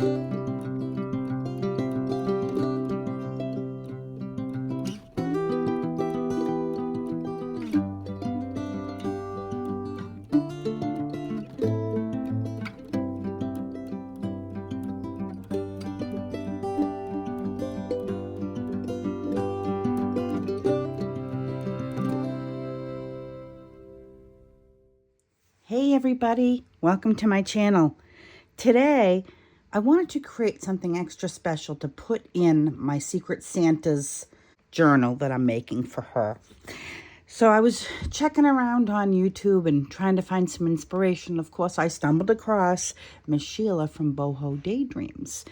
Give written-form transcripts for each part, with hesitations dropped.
Hey everybody, welcome to my channel. Today, I wanted to create something extra special to put in my Secret Santa's journal that I'm making for her. So I was checking around on YouTube and trying to find some inspiration. Of course, I stumbled across Miss Sheila from Boho Daydreams.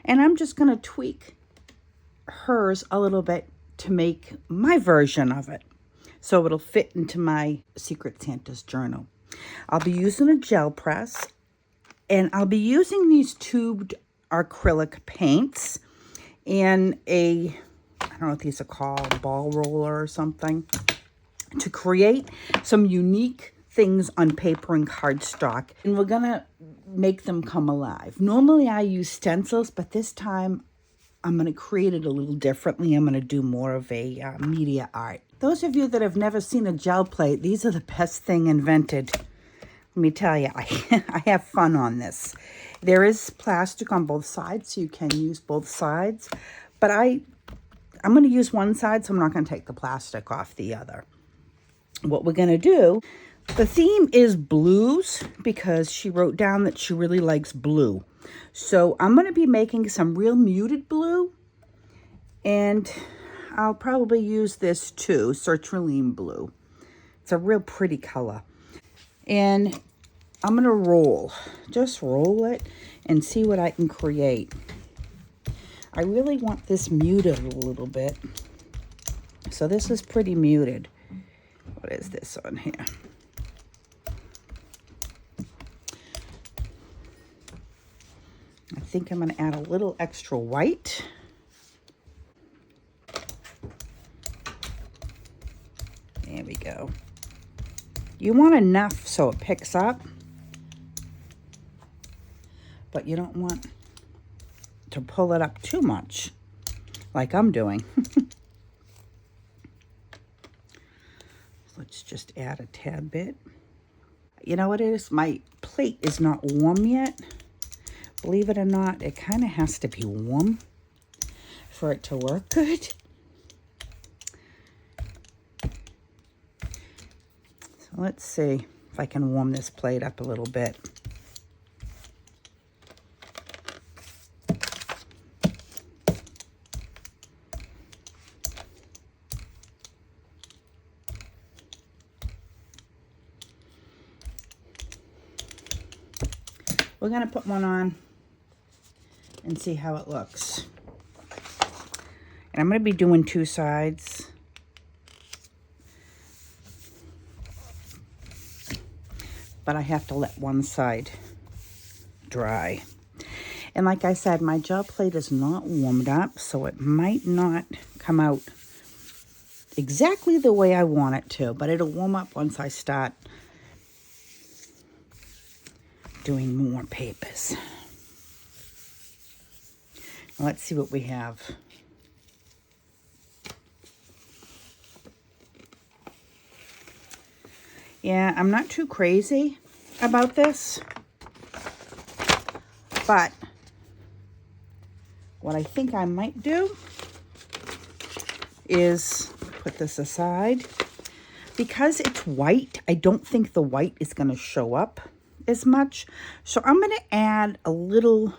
And I'm just going to tweak hers a little bit to make my version of it, so it'll fit into my Secret Santa's journal. I'll be using a gel press, and I'll be using these tubed acrylic paints and I don't know what these are called, ball roller or something, to create some unique things on paper and cardstock. And we're gonna make them come alive. Normally I use stencils, but this time I'm gonna create it a little differently. I'm gonna do more of a media art. Those of you that have never seen a gel plate, these are the best thing invented. Let me tell you, I have fun on this. There is plastic on both sides, so you can use both sides. But I'm going to use one side, so I'm not going to take the plastic off the other. What we're going to do, the theme is blues, because she wrote down that she really likes blue. So I'm going to be making some real muted blue, and I'll probably use this too, sertraline blue. It's a real pretty color. And I'm going to just roll it and see what I can create. I really want this muted a little bit. So this is pretty muted. What is this on here? I think I'm going to add a little extra white. There we go. You want enough so it picks up, but you don't want to pull it up too much, like I'm doing. Let's just add a tad bit. You know what it is? My plate is not warm yet. Believe it or not, it kind of has to be warm for it to work good. So let's see if I can warm this plate up a little bit. We're going to put one on and see how it looks. And I'm going to be doing two sides. But I have to let one side dry. And like I said, my gel plate is not warmed up, so it might not come out exactly the way I want it to, but it'll warm up once I start doing more papers. Let's see what we have. Yeah, I'm not too crazy about this, but what I think I might do is put this aside. Because it's white, I don't think the white is going to show up as much. So I'm going to add a little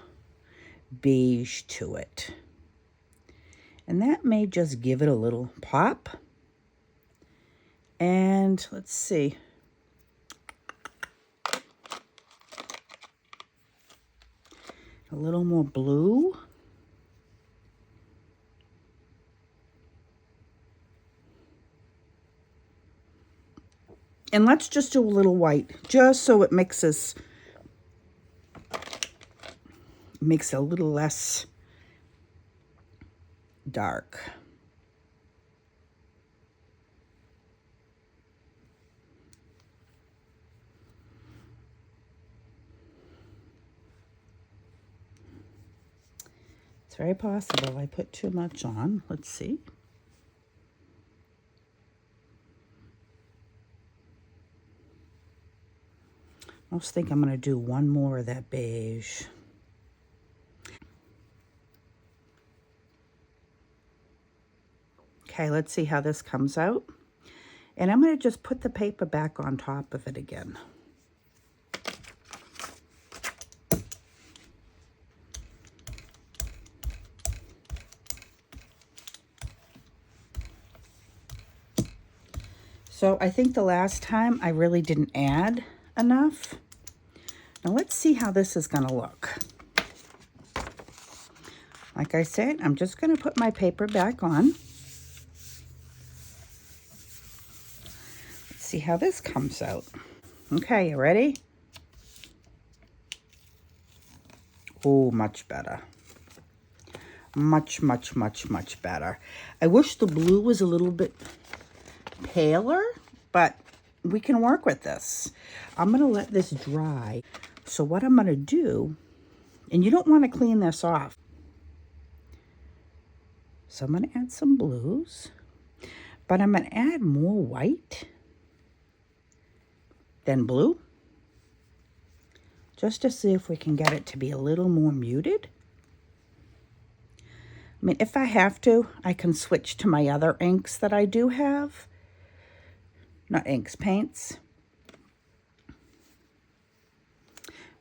beige to it. And that may just give it a little pop. And let's see. A little more blue. And let's just do a little white, just so it makes it a little less dark. It's very possible I put too much on. Let's see. I almost think I'm going to do one more of that beige. Okay, let's see how this comes out. And I'm going to just put the paper back on top of it again. So I think the last time I really didn't add enough. Now let's see how this is going to look. Like I said, I'm just going to put my paper back on. Let's see how this comes out. Okay, you ready? Oh, much better. Much, much, much, much better. I wish the blue was a little bit paler, but we can work with this. I'm going to let this dry. So what I'm going to do, and you don't want to clean this off. So I'm going to add some blues, but I'm going to add more white than blue, just to see if we can get it to be a little more muted. I mean, if I have to, I can switch to my other inks that I do have. Not inks, paints.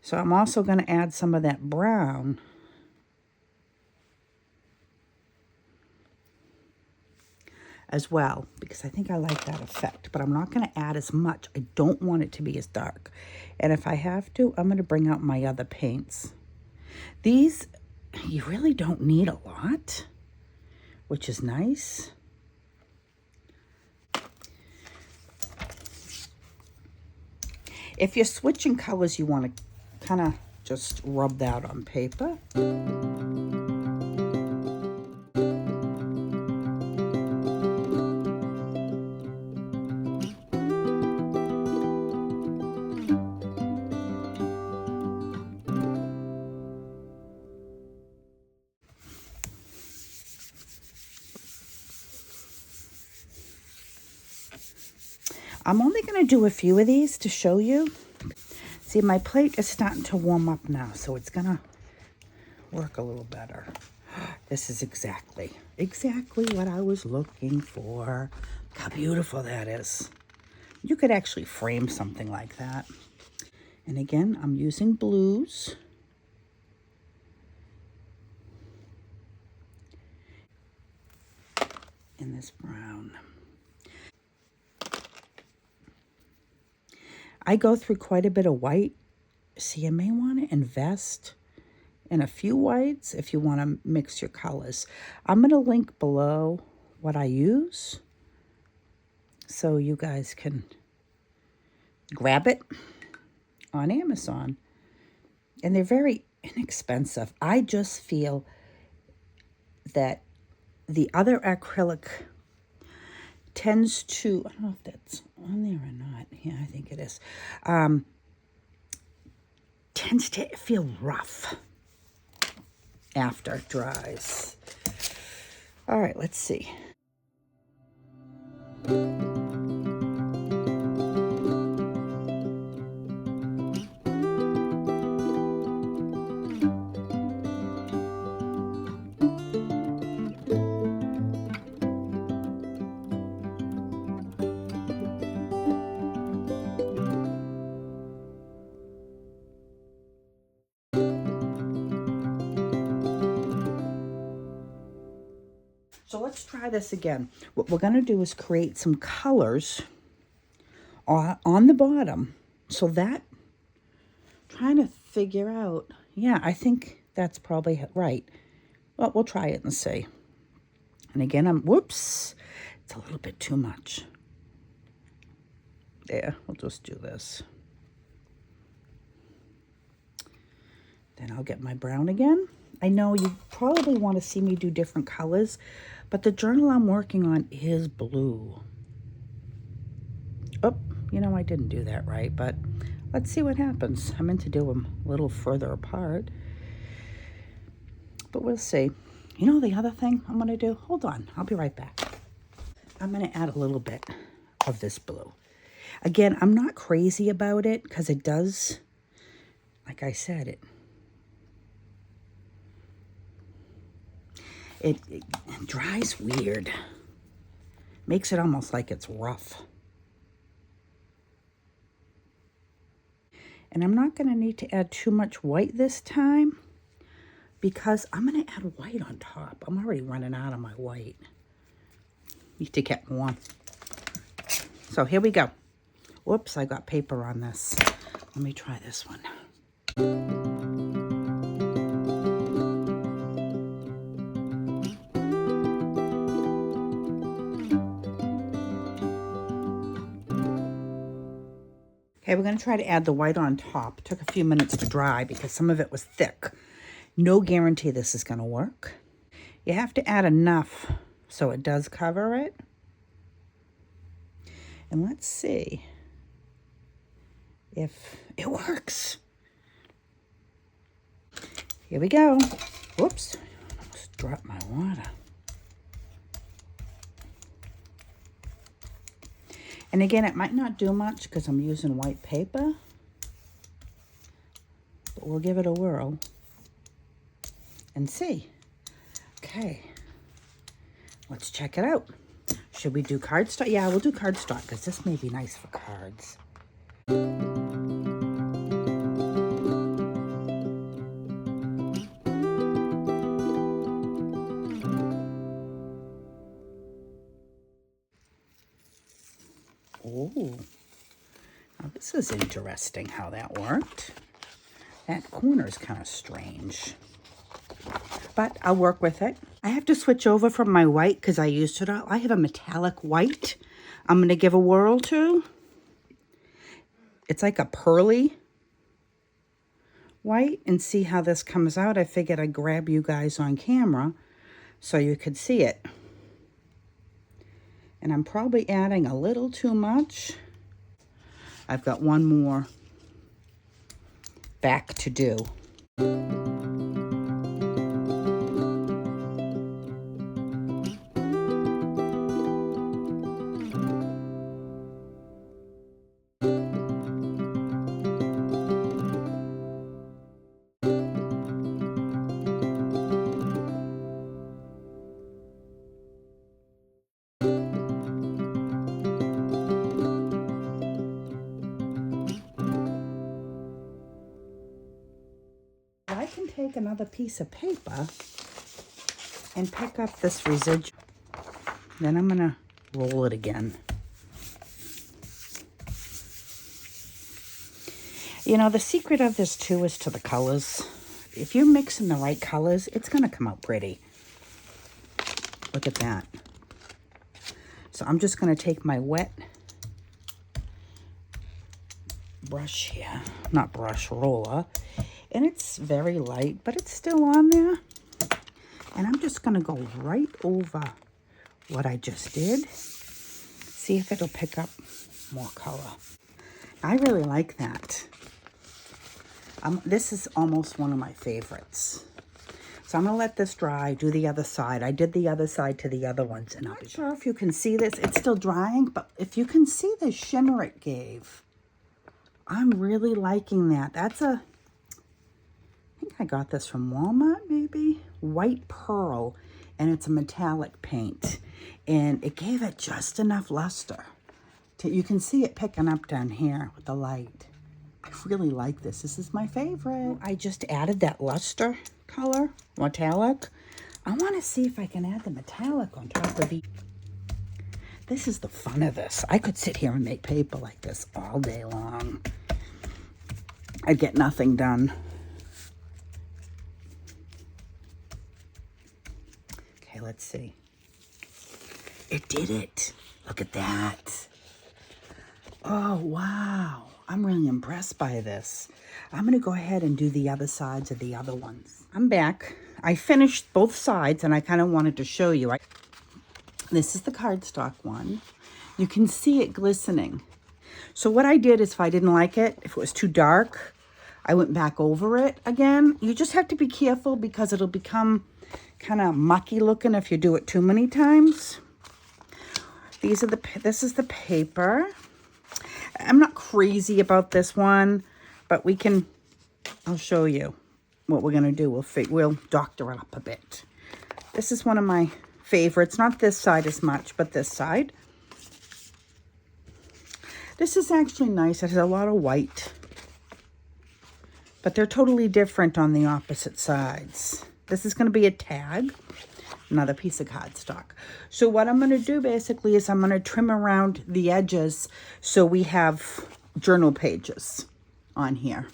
So I'm also going to add some of that brown. As well, because I think I like that effect, but I'm not going to add as much. I don't want it to be as dark. And if I have to, I'm going to bring out my other paints. These, you really don't need a lot, which is nice. If you're switching colors, you want to kind of just rub that on paper. I'm only going to do a few of these to show you. See, my plate is starting to warm up now, so it's going to work a little better. This is exactly what I was looking for. Look how beautiful that is. You could actually frame something like that. And again, I'm using blues. And this brown. I go through quite a bit of white, so you may want to invest in a few whites if you want to mix your colors. I'm going to link below what I use so you guys can grab it on Amazon. And they're very inexpensive. I just feel that the other acrylic tends to, I don't know if that's on there or not. Yeah, I think it is. Tends to feel rough after it dries. All right, let's see. So let's try this again. What we're going to do is create some colors on the bottom. So that, trying to figure out, yeah, I think that's probably right. Well, we'll try it and see. And again, whoops, it's a little bit too much. There, we'll just do this. Then I'll get my brown again. I know you probably want to see me do different colors, but the journal I'm working on is blue. Oh, you know, I didn't do that right, but let's see what happens. I meant to do them a little further apart, but we'll see. You know the other thing I'm going to do? Hold on. I'll be right back. I'm going to add a little bit of this blue. Again, I'm not crazy about it because it does, like I said, it dries weird. Makes it almost like it's rough. And I'm not going to need to add too much white this time because I'm going to add white on top. I'm already running out of my white. Need to get more. So here we go. Whoops, I got paper on this. Let me try this one. Okay, we're going to try to add the white on top. It took a few minutes to dry because some of it was thick. No guarantee this is going to work. You have to add enough so it does cover it. And let's see if it works. Here we go. Whoops, I almost dropped my water. And again, it might not do much because I'm using white paper, but we'll give it a whirl and see. Okay, let's check it out. Should we do cardstock? Yeah, we'll do cardstock because this may be nice for cards. Oh, now this is interesting how that worked. That corner is kind of strange, but I'll work with it. I have to switch over from my white because I used it all. I have a metallic white I'm going to give a whirl to. It's like a pearly white, and see how this comes out. I figured I'd grab you guys on camera so you could see it. And I'm probably adding a little too much. I've got one more back to do. I can take another piece of paper and pick up this residual. Then I'm going to roll it again. You know, the secret of this too is to the colors. If you're mixing the right colors, it's going to come out pretty. Look at that. So I'm just going to take my wet brush here, not brush, roller. And it's very light, but it's still on there. And I'm just going to go right over what I just did. See if it'll pick up more color. I really like that. This is almost one of my favorites. So I'm going to let this dry, do the other side. I did the other side to the other ones. And I'm not sure if you can see this. It's still drying, but if you can see the shimmer it gave, I'm really liking that. That's a... I think I got this from Walmart, maybe. White pearl, and it's a metallic paint. And it gave it just enough luster. You can see it picking up down here with the light. I really like this. This is my favorite. I just added that luster color, metallic. I want to see if I can add the metallic on top of it. This is the fun of this. I could sit here and make paper like this all day long. I'd get nothing done. Okay, let's see. It did it. Look at that. Oh, wow. I'm really impressed by this. I'm going to go ahead and do the other sides of the other ones. I'm back. I finished both sides, and I kind of wanted to show you. This is the cardstock one. You can see it glistening. So what I did is, if I didn't like it, if it was too dark, I went back over it again. You just have to be careful because it'll become kind of mucky looking if you do it too many times. This is the paper. I'm not crazy about this one, but I'll show you what we're going to do. We'll doctor it up a bit. This is one of my favorites. Not this side as much, but this side. This is actually nice. It has a lot of white, but they're totally different on the opposite sides. This is going to be a tag, another piece of cardstock. So what I'm going to do basically is I'm going to trim around the edges so we have journal pages on here.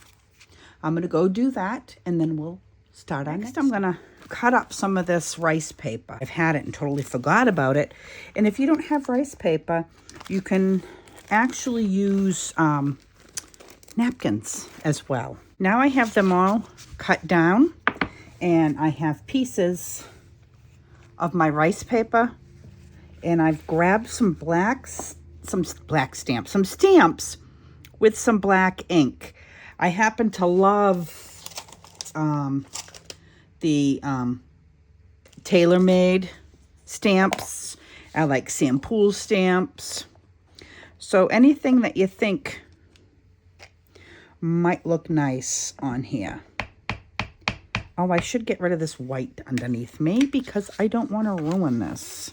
I'm going to go do that, and then we'll start on next. I'm going to cut up some of this rice paper. I've had it and totally forgot about it. And if you don't have rice paper, you can actually use napkins as well. Now I have them all cut down, and I have pieces of my rice paper, and I've grabbed some stamps with some black ink. I happen to love the tailor-made stamps. I like Sam Poole stamps. So anything that you think might look nice on here. Oh, I should get rid of this white underneath me because I don't want to ruin this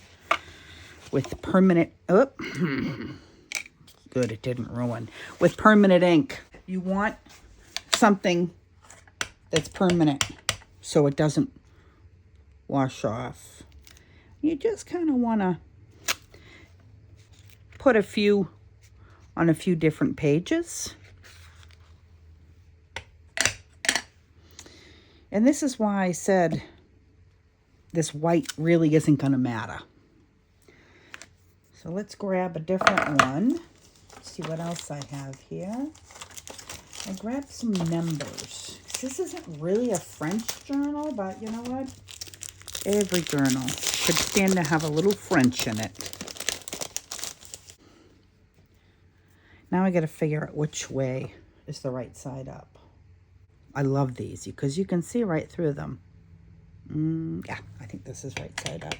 with permanent, good, it didn't ruin, with permanent ink. You want something that's permanent so it doesn't wash off. You just kind of want to put a few on a few different pages. And this is why I said this white really isn't going to matter. So let's grab a different one. See what else I have here. I grabbed some numbers. This isn't really a French journal, but you know what? Every journal could stand to have a little French in it. Now I got to figure out which way is the right side up. I love these because you can see right through them. Yeah, I think this is right side up.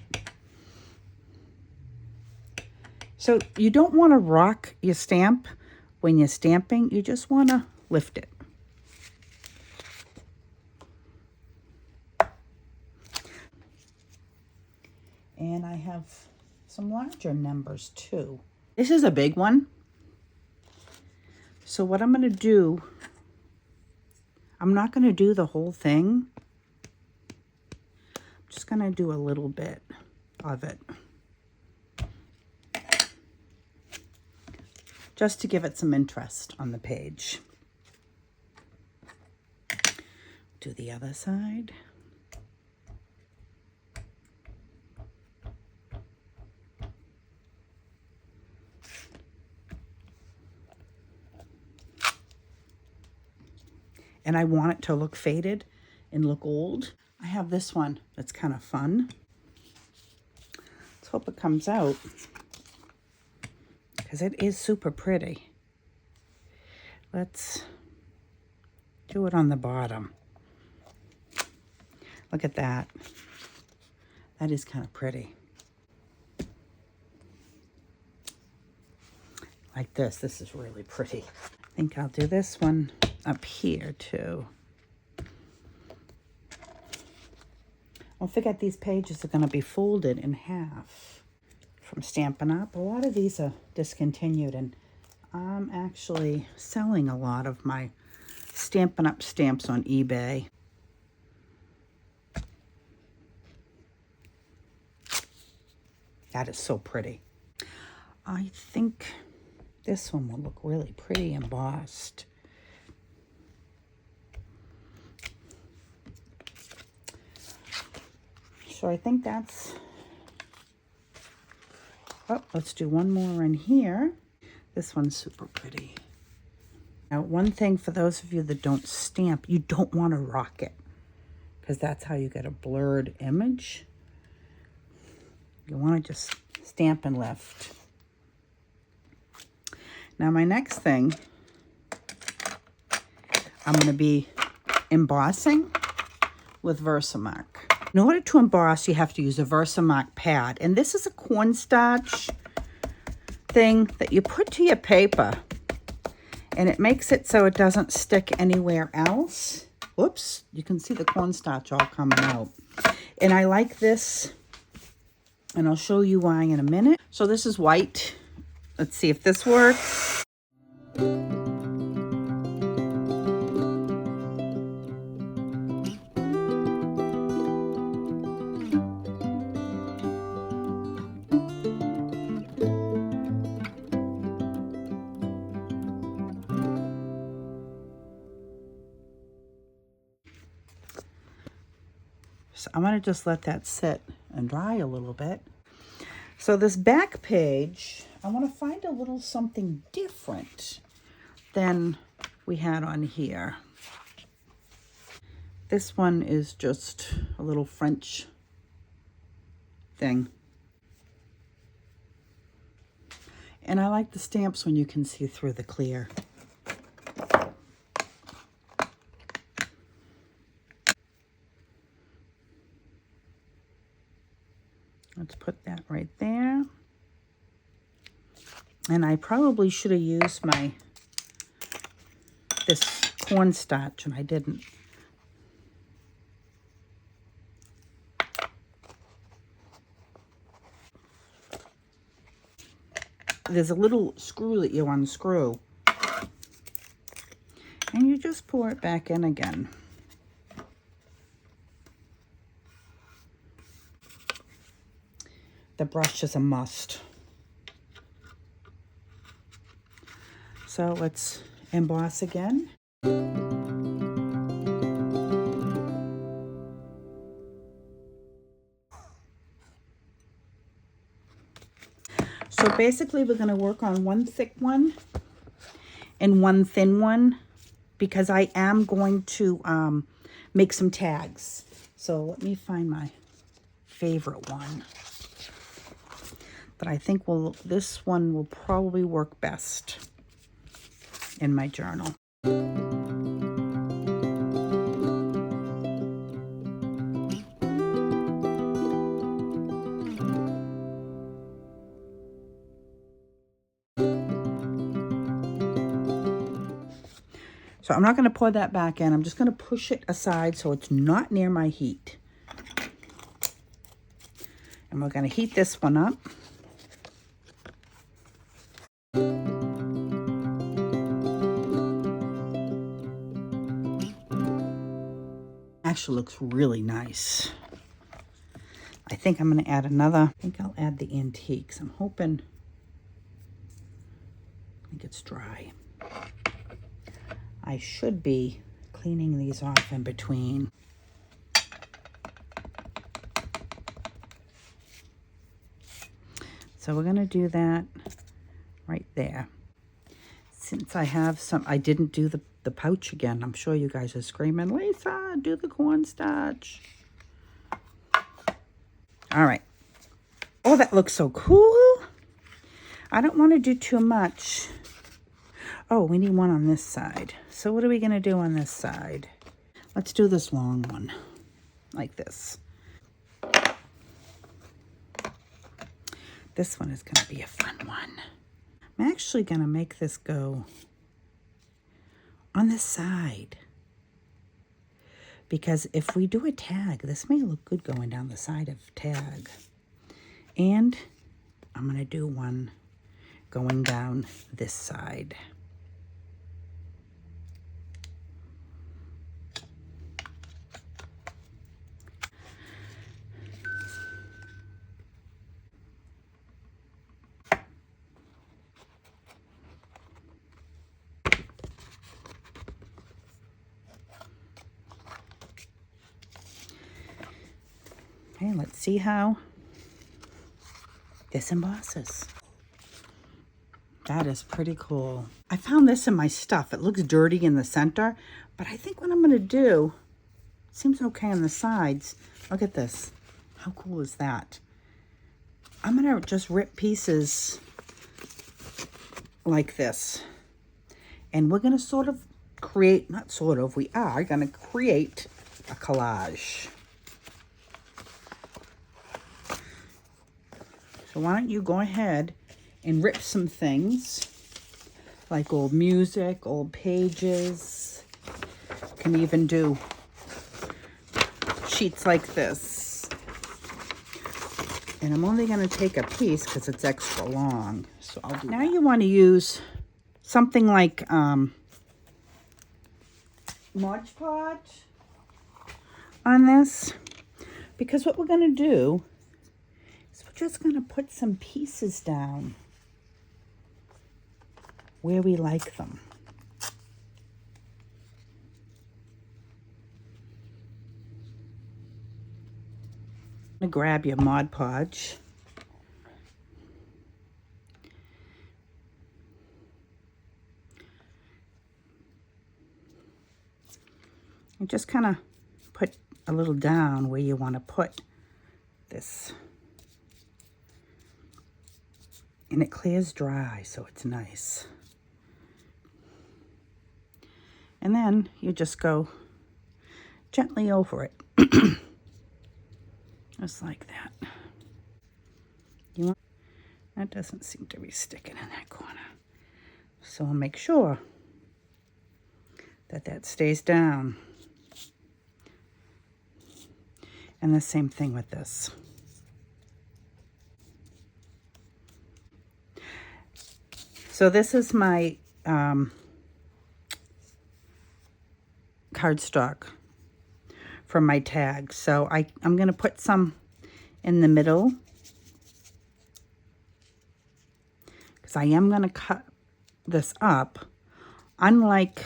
So you don't want to rock your stamp when you're stamping. You just want to lift it. And I have some larger numbers too. This is a big one. So what I'm going to do, I'm not going to do the whole thing. I'm just going to do a little bit of it. Just to give it some interest on the page. Do the other side. And I want it to look faded and look old. I have this one that's kind of fun. Let's hope it comes out, because it is super pretty. Let's do it on the bottom. Look at that. That is kind of pretty. Like this. This is really pretty. I think I'll do this one up here too. Don't forget these pages are going to be folded in half from Stampin' Up. A lot of these are discontinued, and I'm actually selling a lot of my Stampin' Up stamps on eBay. That is so pretty. I think this one will look really pretty embossed. So I think that's, oh, let's do one more in here. This one's super pretty. Now, one thing for those of you that don't stamp, you don't want to rock it, because that's how you get a blurred image. You want to just stamp and lift. Now my next thing, I'm going to be embossing with Versamark. In order to emboss, you have to use a Versamark pad. And this is a cornstarch thing that you put to your paper. And it makes it so it doesn't stick anywhere else. Whoops, you can see the cornstarch all coming out. And I like this, and I'll show you why in a minute. So this is white. Let's see if this works. So I'm going to just let that sit and dry a little bit. So this back page, I want to find a little something different than we had on here. This one is just a little French thing. And I like the stamps when you can see through the clear. Let's put that right there. And I probably should have used this cornstarch, and I didn't. There's a little screw that you unscrew. And you just pour it back in again. The brush is a must. So let's emboss again. So basically we're going to work on one thick one and one thin one, because I am going to make some tags. So let me find my favorite one that I think this one will probably work best in my journal. So I'm not going to pour that back in. I'm just going to push it aside so it's not near my heat. And we're going to heat this one up. Actually looks really nice. I think I'm going to add another. I think I'll add the antiques. I'm hoping. I think it's dry. I should be cleaning these off in between. So we're going to do that right there. Since I have some, I didn't do the pouch again. I'm sure you guys are screaming, Lisa, do the cornstarch. All right. Oh, that looks so cool. I don't want to do too much. Oh, we need one on this side. So what are we going to do on this side? Let's do this long one, like this. This one is going to be a fun one. I'm actually going to make this go on this side. Because if we do a tag, this may look good going down the side of tag. And I'm going to do one going down this side. Okay, let's see how this embosses. That is pretty cool. I found this in my stuff. It looks dirty in the center, but I think what I'm going to do, it seems okay on the sides. Look at this. How cool is that? I'm going to just rip pieces like this. And we're going to sort of create, not sort of, we are going to create a collage. So why don't you go ahead and rip some things, like old music, old pages. You can even do sheets like this. And I'm only going to take a piece because it's extra long. So I'll do that. Now you want to use something like Modge Podge on this. Because what we're going to do is we're just going to put some pieces down where we like them. Grab your Modge Podge. And just kind of put a little down where you want to put this. And it clears dry, so it's nice. And then you just go gently over it. Just like that. That doesn't seem to be sticking in that corner. So I'll make sure that that stays down. And the same thing with this. So this is my cardstock from my tag. So I'm going to put some in the middle, because I am going to cut this up. Unlike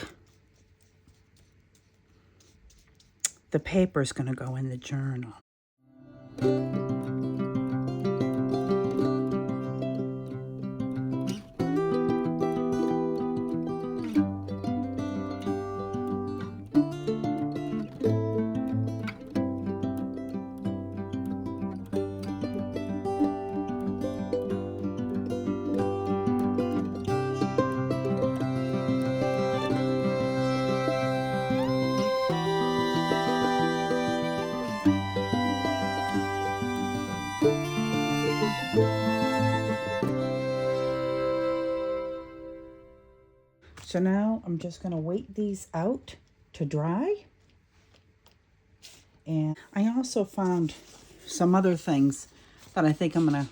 the paper is going to go in the journal. So now I'm just going to wait these out to dry. And I also found some other things that I think I'm going to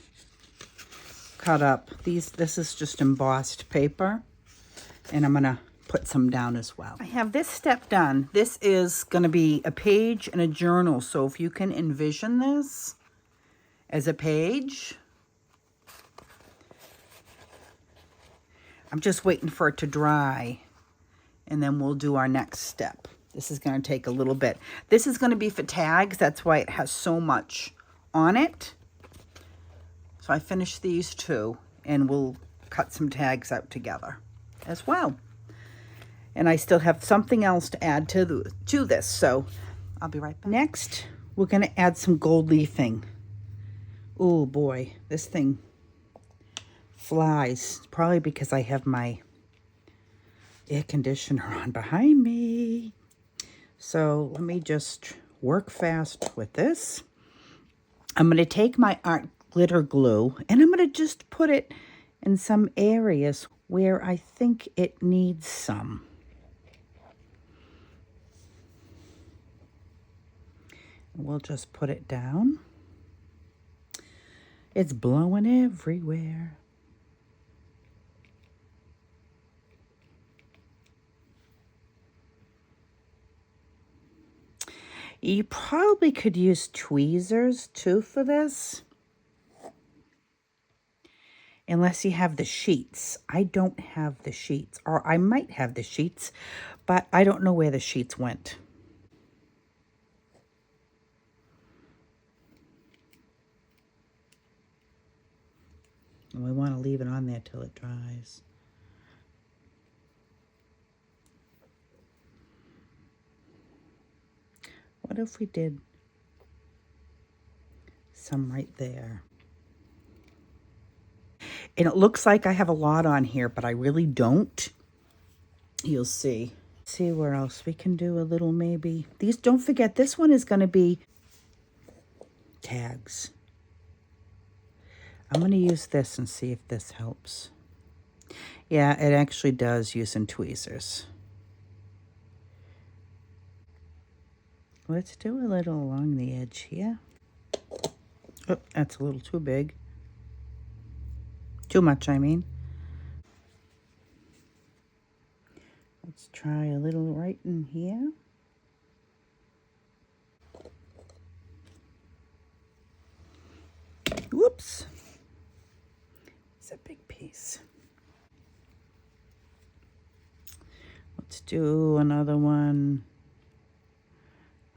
cut up. This is just embossed paper, and I'm going to put some down as well. I have this step done. This is going to be a page in a journal. So if you can envision this as a page, I'm just waiting for it to dry, and then we'll do our next step. This is going to take a little bit. This is going to be for tags. That's why it has so much on it. So I finished these two, and we'll cut some tags out together as well. And I still have something else to add to this, so I'll be right back. Next, we're going to add some gold leafing. Oh boy, this thing flies, probably because I have my air conditioner on behind me. So let me just work fast with this. I'm going to take my art glitter glue, and I'm going to just put it in some areas where I think it needs some. We'll just put it down. It's blowing everywhere. You probably could use tweezers too for this, unless you have the sheets. I don't have the sheets, or I might have the sheets, but I don't know where the sheets went. And we want to leave it on there till it dries. What if we did some right there? And it looks like I have a lot on here, but I really don't. You'll see. See where else we can do a little maybe. These, don't forget, this one is going to be tags. I'm going to use this and see if this helps. Yeah, it actually does, using tweezers. Let's do a little along the edge here. Oh, that's a little too big. Too much, I mean. Let's try a little right in here. Whoops. It's a big piece. Let's do another one.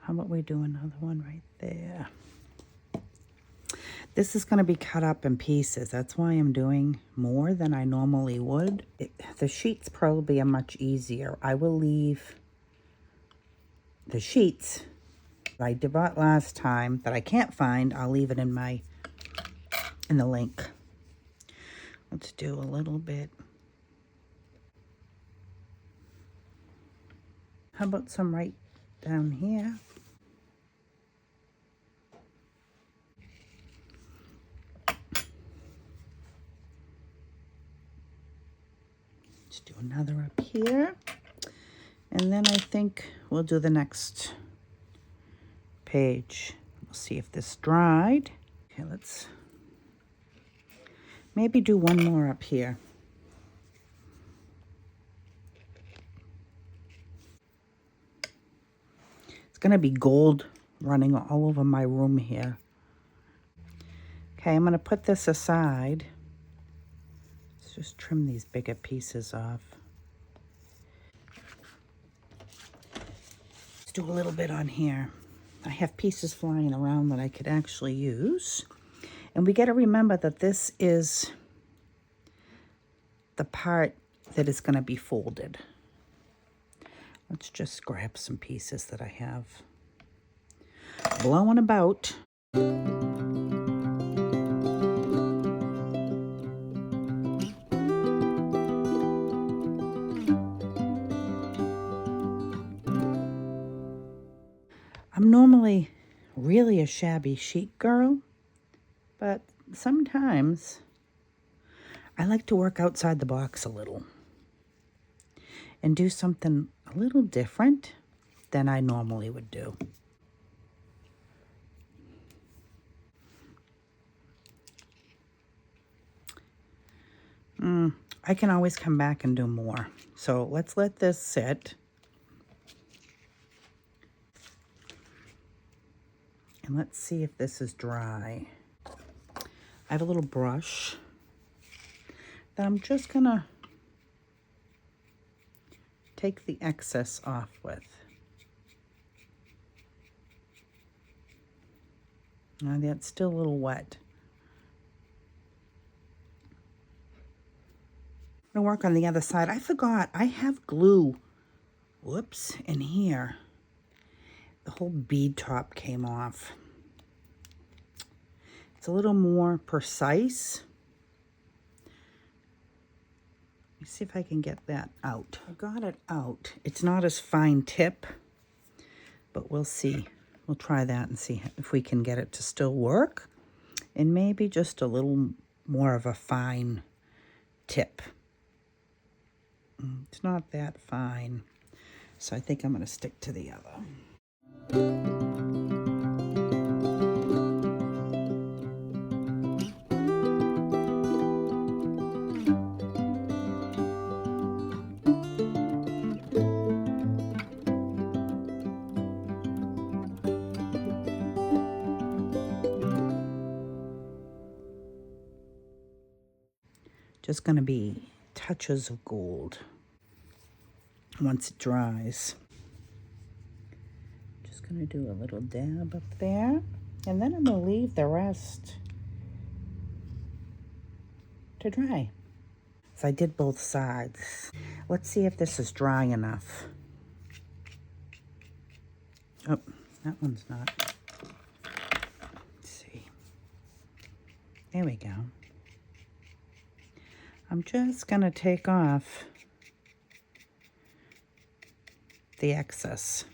How about we do another one right there? This is going to be cut up in pieces. That's why I'm doing more than I normally would. The sheets probably are much easier. I will leave the sheets that I bought last time that I can't find. I'll leave it in the link. Let's do a little bit. How about some right down here? Let's do another up here. And then I think we'll do the next page. We'll see if this dried. Okay, let's maybe do one more up here. It's going to be gold running all over my room here. Okay, I'm going to put this aside. Let's just trim these bigger pieces off. Let's do a little bit on here. I have pieces flying around that I could actually use. And we got to remember that this is the part that is going to be folded. Let's just grab some pieces that I have blowing about. I'm normally really a shabby chic girl, but sometimes I like to work outside the box a little and do something a little different than I normally would do. I can always come back and do more. So let's let this sit. And let's see if this is dry. I have a little brush that I'm just gonna take the excess off with. Now that's still a little wet. I'm gonna work on the other side. I forgot, I have glue, whoops, in here. The whole bead top came off. It's a little more precise. Let me see if I can get that out. I got it out. It's not as fine tip, but we'll see. We'll try that and see if we can get it to still work. And maybe just a little more of a fine tip. It's not that fine. So I think I'm going to stick to the other. Just going to be touches of gold once it dries. Just going to do a little dab up there, and then I'm going to leave the rest to dry. So I did both sides. Let's see if this is dry enough. Oh, that one's not. Let's see. There we go. I'm just going to take off the excess.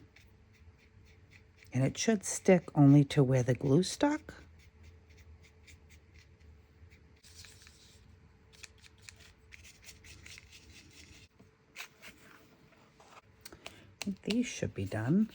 And it should stick only to where the glue stuck. I think these should be done.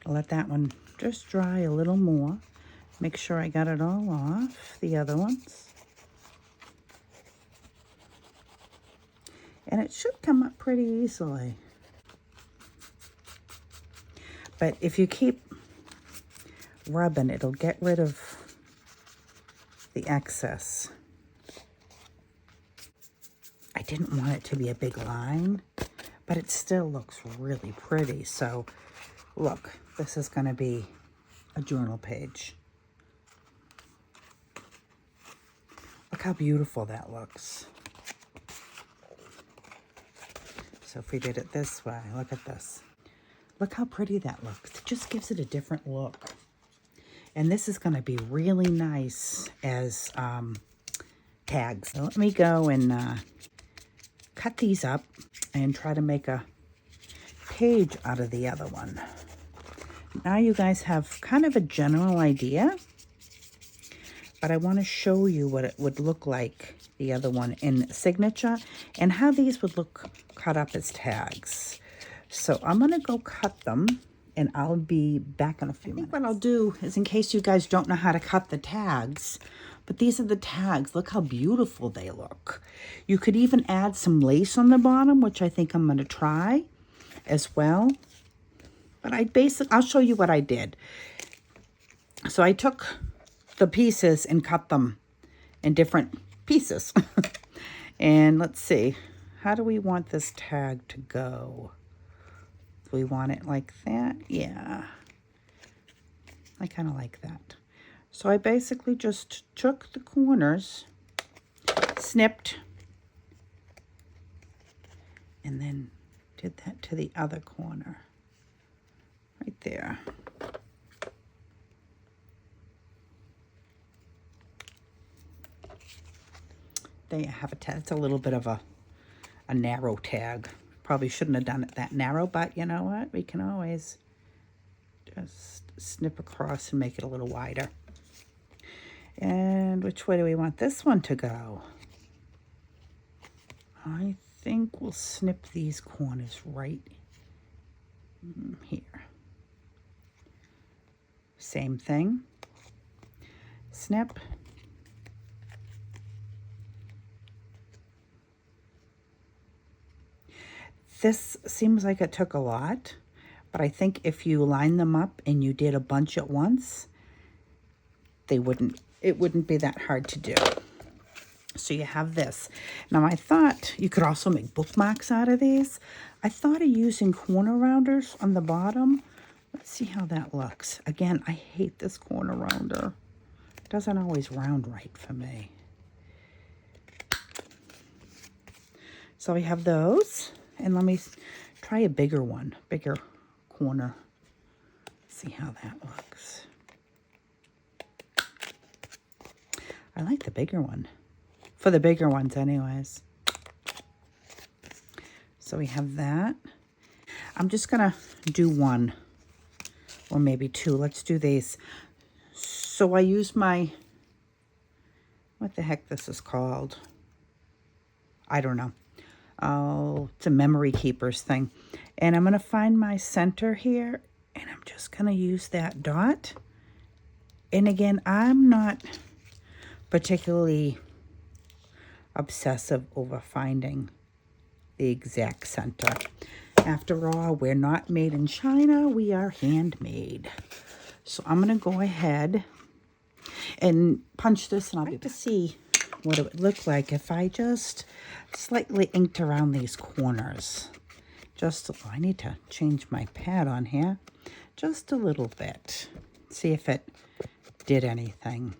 I'll let that one just dry a little more. Make sure I got it all off the other ones. And it should come up pretty easily. But if you keep rubbing, it'll get rid of the excess. I didn't want it to be a big line, but it still looks really pretty. So look, this is going to be a journal page. Look how beautiful that looks. So if we did it this way, look at this. Look how pretty that looks. It just gives it a different look. And this is going to be really nice as tags. So let me go and cut these up and try to make a page out of the other one. Now you guys have kind of a general idea, but I want to show you what it would look like, the other one in signature, and how these would look cut up as tags. So I'm going to go cut them, and I'll be back in a few minutes. I think what I'll do is, in case you guys don't know how to cut the tags, but these are the tags. Look how beautiful they look. You could even add some lace on the bottom, which I think I'm going to try as well. But I'll show you what I did. So I took the pieces and cut them in different pieces. And let's see, how do we want this tag to go? Do we want it like that? Yeah, I kind of like that. So I basically just took the corners, snipped, and then did that to the other corner. Right there. There you have a tag. It's a little bit of a narrow tag. Probably shouldn't have done it that narrow, but you know what? We can always just snip across and make it a little wider. And which way do we want this one to go? I think we'll snip these corners right here. Same thing. Snip. This seems like it took a lot, but I think if you line them up and you did a bunch at once, it wouldn't be that hard to do. So you have this. Now I thought you could also make bookmarks out of these. I thought of using corner rounders on the bottom. Let's see how that looks. Again, I hate this corner rounder. It doesn't always round right for me. So we have those. And let me try a bigger one, bigger corner. See how that looks. I like the bigger one. For the bigger ones anyways. So we have that. I'm just going to do one. Or maybe two. Let's do these. So I use my, what the heck this is called? I don't know. Oh, it's a memory keepers thing. And I'm going to find my center here. And I'm just going to use that dot. And again, I'm not particularly obsessive over finding the exact center. After all, we're not made in China, we are handmade. So I'm going to go ahead and punch this, and I'll be back to see what it would look like if I just slightly inked around these corners. I need to change my pad on here just a little bit. See if it did anything.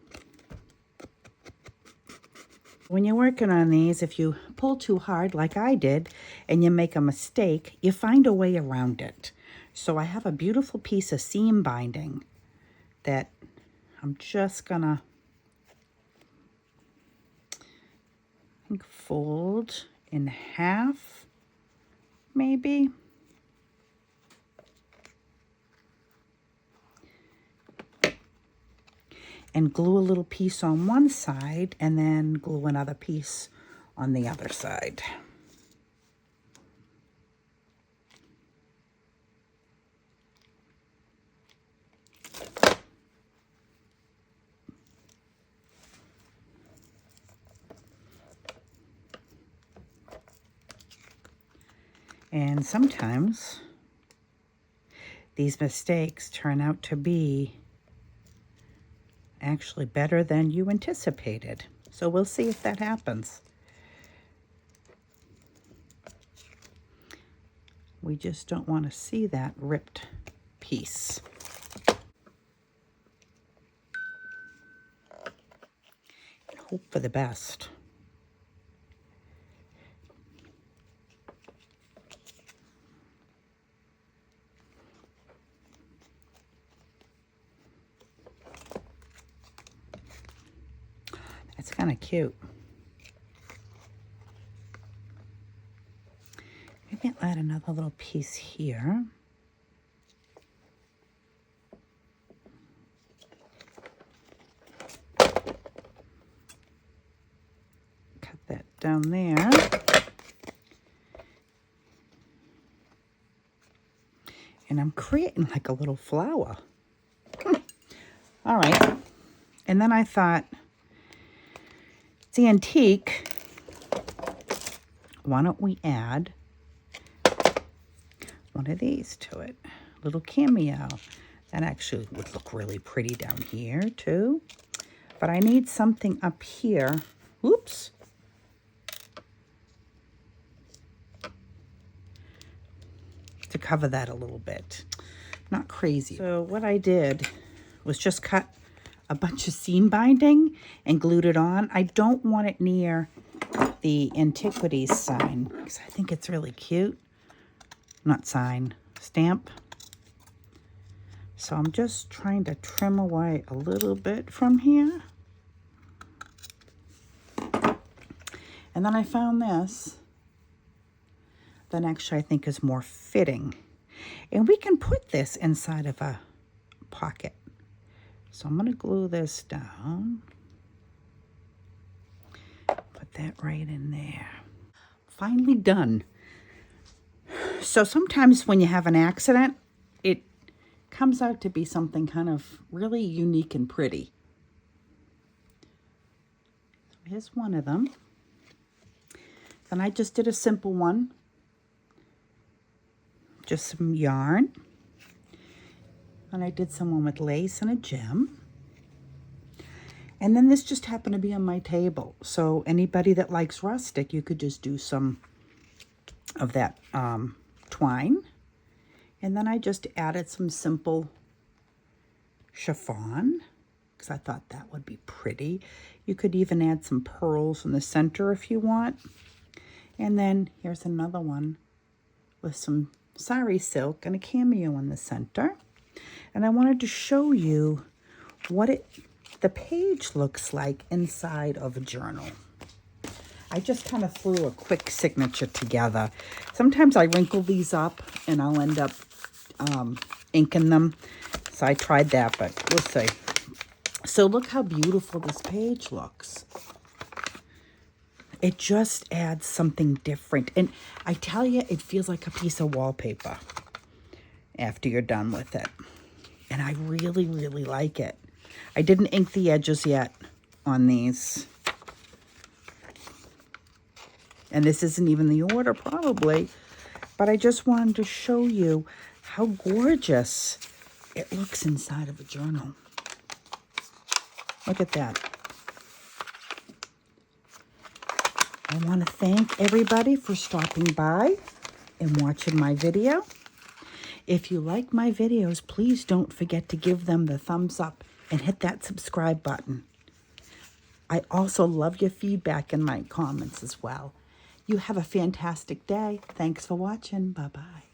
When you're working on these, if you pull too hard like I did and you make a mistake, you find a way around it. So I have a beautiful piece of seam binding that I'm just gonna fold in half, maybe. And glue a little piece on one side and then glue another piece on the other side. And sometimes these mistakes turn out to be actually better than you anticipated. So we'll see if that happens. We just don't want to see that ripped piece. And hope for the best. It's kind of cute. Maybe I'll add another little piece here. Cut that down there. And I'm creating like a little flower. All right. And then I thought, it's antique. Why don't we add one of these to it? A little cameo. That actually would look really pretty down here too. But I need something up here. Oops. To cover that a little bit. Not crazy. So what I did was just cut a bunch of seam binding and glued it on. I don't want it near the antiquities sign because I think it's really cute. Not sign, stamp. So I'm just trying to trim away a little bit from here. And then I found this that actually I think is more fitting. And we can put this inside of a pocket. So I'm going to glue this down. Put that right in there. Finally done. So sometimes when you have an accident, it comes out to be something kind of really unique and pretty. Here's one of them. Then I just did a simple one. Just some yarn. And I did someone with lace and a gem. And then this just happened to be on my table. So anybody that likes rustic, you could just do some of that twine. And then I just added some simple chiffon because I thought that would be pretty. You could even add some pearls in the center if you want. And then here's another one with some sari silk and a cameo in the center. And I wanted to show you what the page looks like inside of a journal. I just kind of threw a quick signature together. Sometimes I wrinkle these up and I'll end up inking them. So I tried that, but we'll see. So look how beautiful this page looks. It just adds something different. And I tell you, it feels like a piece of wallpaper after you're done with it. And I really, really like it. I didn't ink the edges yet on these. And this isn't even the order probably. But I just wanted to show you how gorgeous it looks inside of a journal. Look at that. I want to thank everybody for stopping by and watching my video. If you like my videos, please don't forget to give them the thumbs up and hit that subscribe button. I also love your feedback in my comments as well. You have a fantastic day. Thanks for watching. Bye-bye.